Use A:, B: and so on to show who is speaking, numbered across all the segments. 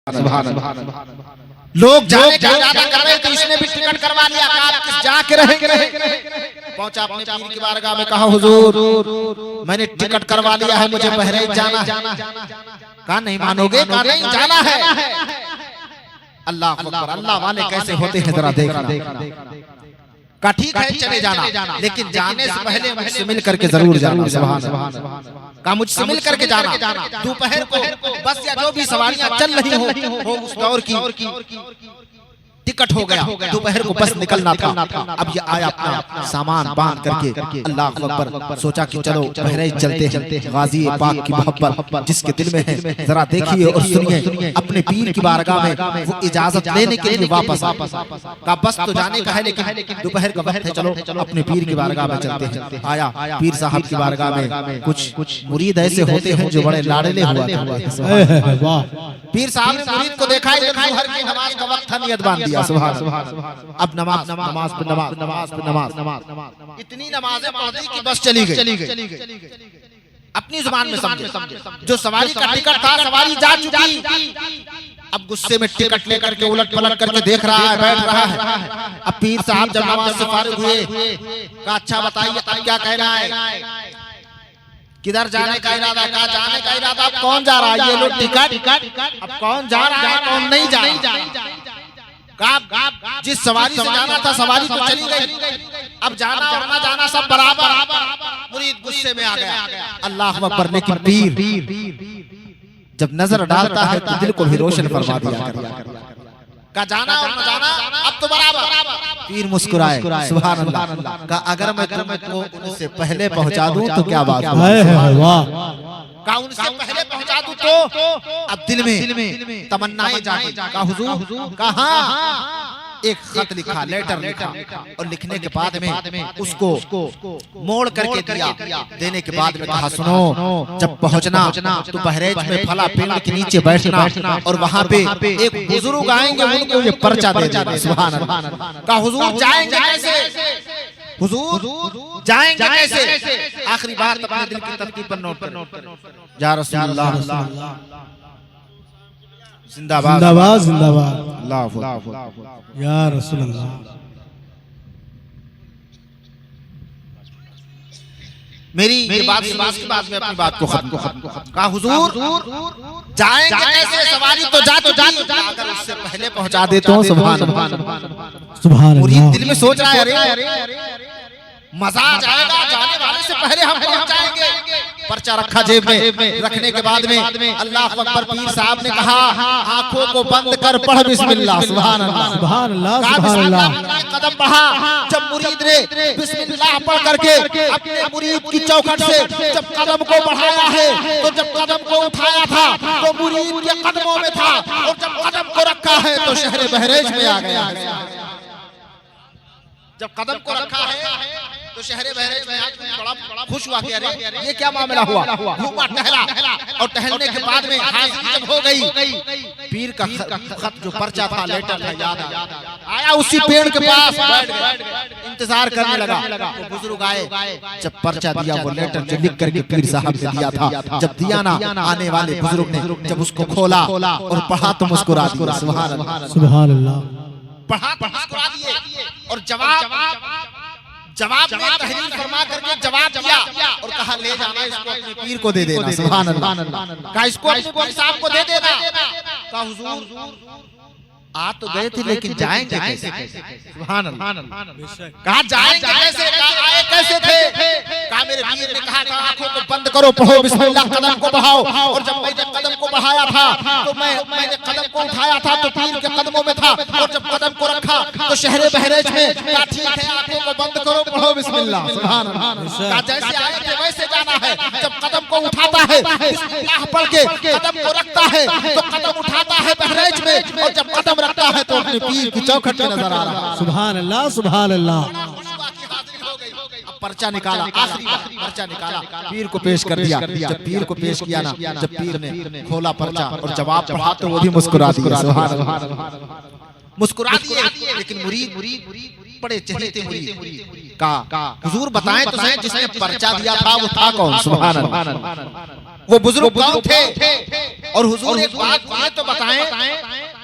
A: लोग जाने ज्यादा कर रहे तो इसने भी टिकट करवा लिया। आप किस जाके रहेंगे। पहुंचा अपने पीर की बारगाह में, कहा हुजूर मैंने टिकट करवा लिया है, मुझे बहरीन जाना है। कहा नहीं मानोगे, कहा नहीं जाना है। अल्लाह अकबर, अल्लाह वाले कैसे होते हैं जरा देखना। का ठीक है चले जाना, लेकिन जाने से पहले मुझसे मिल करके जरूर जाना। सुभान अल्लाह। का मुझसे मिल करके जाना। दोपहर को बस या जो भी सवारियां चल रही हो उस दौर की टिकट हो गया। दोपहर को बस निकलना था। अब ये आया अपना सामान बांध करके, अल्लाह अकबर, सोचा कि चलो बहरीन चलते हैं। गाजी पाक की मोहब्बत जिसके दिल में है जरा देखिए और सुनिए। अपने पीर की बारगाह में वो इजाजत लेने के लिए वापस का बस तो जाने का है, लेकिन दोपहर का वक्त है, चलो अपने पीर की बारगाह में चलते हैं। आया पीर साहब की बारगाह में कुछ मुरीद ऐसे होते हैं जो बड़े लाडले हुआ करते हैं। पीर साहब ने मुरीद को देखा, हर की नमाज का वक्त था, नियत बांध दिया। सुभान अब नमाज पे नमाज, इतनी नमाजें पढ़ दी कि बस चली गई। अपनी जुबान में समझे, जो सवारी का टिकट था सवारी जा चुकी। अब गुस्से में टिकट लेकर के उलट पलट करके देख रहा है, बैठ रहा है। अब पीर साहब जब नमाज से फारिग हुए, कहा अच्छा बताइए अब क्या कहना है, किधर जाने का इरादा। कहा जाने का इरादा। अब कौन जा रहा है, ये लो टिकट। अब कौन जा रहा है कौन नहीं जा रहा। जिस सवारी से जाना था सवारी तो चली गई, अब जाना और ना जाना सब बराबर। मुरीद गुस्से में आ गया। अल्लाह अकबर। लेकिन पीर जब नजर डालता है तो दिल को भी रोशन फरमा दिया। का जाना और ना जाना अब तो बराबर। पीर मुस्कुराए, सुभान अल्लाह। का अगर मैं तुमको उनसे पहले पहुंचा दूं तो क्या बात है। का उनसे पहले पहुंचा दूं तो अब दिल में तमन्नाएं जागी। का हुजूर, कहा एक खत लिखा, लेटर लिखा, और लिखने के बाद में उसको मोड़ करके दिया। देने के बाद में कहा सुनो, जब पहुंचना तो बहरीन में फला पेड़ के नीचे बैठना और वहां पे एक बुजुर्ग आएंगे, उनको ये पर्चा दे देना। सुभान अल्लाह। का हुजूर जाएंगे कैसे, हुजूर जाएंगे कैसे। आखिरी बार अपने दिल की तरकीब पर नोट करो। या रसूलुल्लाह जिंदाबाद जिंदाबाद जिंदाबाद, अल्लाह या रसूलुल्लाह। मेरी ये बात के बाद में अपनी बात को खत्म। कहा हुजूर जाएंगे कैसे, सवारी तो जा अगर उससे पहले पहुंचा देता हूं। सुभान अल्लाह। मुरीद दिल में सोच रहा है अरे मजा आ जाएगा, जाने वाले से पहले हम पहुंच जाएंगे। पर्चा रखा जेब में, रखने के बाद में अल्लाह अकबर। पीर साहब ने कहा आंखों को बंद कर पढ़ बिस्मिल्लाह। सुभान अल्लाह सुभान अल्लाह सुभान अल्लाह। कदम बढ़ा। जब मुरीद ने बिस्मिल्लाह पढ़ करके अपने मुरीद की चौखट से जब कदम को बढ़ाया है, तो जब कदम को उठाया था तो मुरीद के कदमों में था, और जब कदम को रखा है तो शहर बहरीन में आ गया। जब कदम को रखा है तो शहर बहरीन में आके बड़ा खुश हुआ कि अरे ये क्या मामला हुआ। घूमा टहला, और टहलने के बाद में हाजिरी जब हो गई, पीर का खत जो पर्चा था, लेटर था, याद आया। उसी पेड़ के पास इंतजार करने लगा। वो बुजुर्ग आए, जब पर्चा दिया, वो लेटर जो लिख करके पीर साहब ने दिया था, जब दिया ना, आने वाले बुजुर्ग ने जब उसको खोला और पढ़ा तो मुस्कुरा दिया। सुभान अल्लाह सुभान अल्लाह। पढ़ा तो मुस्कुरा दिए, और जवाब में तहरीर फरमा करके जवाब दिया और कहा ले जाना इसको, अपने पीर को दे देना। सुभान अल्लाह। कहा इसको अपने पीर साहब को दे देना। कहा हुजूर आ तो गए थे, लेकिन जाएंगे कैसे। सुभान अल्लाह। कहा जाएंगे कैसे, कहा आए कैसे थे। कहा मेरे पीर ने कहा था आंखों को बंद करो, पढ़ो बिस्मिल्लाह, कदम को बढ़ाओ। और जब मैंने कदम को बढ़ाया था तो मैंने कदम को उठाया था तो पीर के कदमों में था, और जब कदम को रखा तो शहर बहरीन में। कहा ठीक है आंखों को बंद करो, पढ़ो बिस्मिल्लाह। सुभान अल्लाह। कहा जैसे आए थे वैसे जाना है। जब कदम को उठाता है बिस्मिल्लाह पढ़ के, कदम को रखता है तो कदम उठाता है बहरीन में, और जब कदम रखता है तो अपने पीर की चौखट में नजर आ रहा है। सुभान अल्लाह सुभान अल्लाह। पर्चा निकाला, आखिरी पर्चा निकाला, पीर को पेश कर दिया। जब पीर को पेश किया ना, जब पीर ने खोला पर्चा और जवाब पढ़ा तो वो भी मुस्कुरा दिया। सुभान अल्लाह। मुस्कुरा दिए। लेकिन मुरीद बड़े चहेते मुरीद का हुजूर बताएं तो सही, जिसने पर्चा दिया था वो था कौन। सुभान अल्लाह। वो बुजुर्ग कौन थे? और हुजूर एक बात ये तो बताएं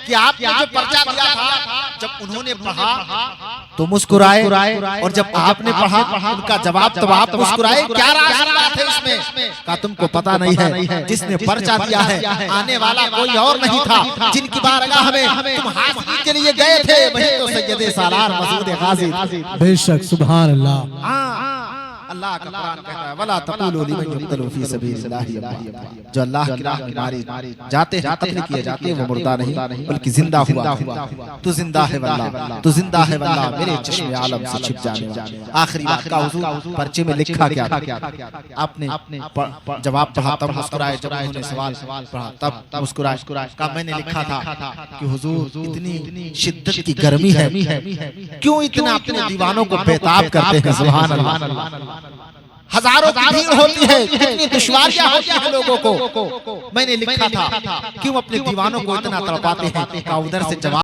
A: कि आपने जो पर्चा दिया था, जब उन्होंने पढ़ा तो मुस्कुराए, और जब आपने पढ़ा उनका जवाब तब आप मुस्कुराए। क्या बात है इसमें? का तुमको पता नहीं है जिसने पर्चा दिया है आने वाला कोई और नहीं था, जिनकी बारगाह में तुम हाजिरी के लिए गए थे वही तो सैयदे सालार मसूद गाजी।
B: बेशक, सुभान अल्लाह।
A: अल्लाह का कुरान कहता है वला तक़ूलू लिमन युक़्तलू फी सबीलिल्लाहि अमवात, जो अल्लाह की राह में मारे जाते हैं, कत्ल किए जाते हैं, वो मुर्दा नहीं बल्कि जिंदा हुआ। तू जिंदा है वल्लाह, तू जिंदा है वल्लाह, मेरे चश्मे आलम से छिप जाने वाले। आखिरी बात का हुजूर पर्चे में लिखा क्या था? आपने जवाब पढ़ा तब मुस्कुराए, जब उन्होंने सवाल पढ़ा तब मुस्कुराए। का मैंने लिखा था कि हुजूर इतनी शिद्दत की गर्मी है, क्यों इतना अपने दीवानों को बेताब करते हैं? सुभान अल्लाह। हजारों की भीड़ होती है, कितनी दुश्वारियां होती हैं लोगों को। मैंने लिखा था क्यों अपने दीवानों को इतना तड़पाते हैं? का उधर से जवाब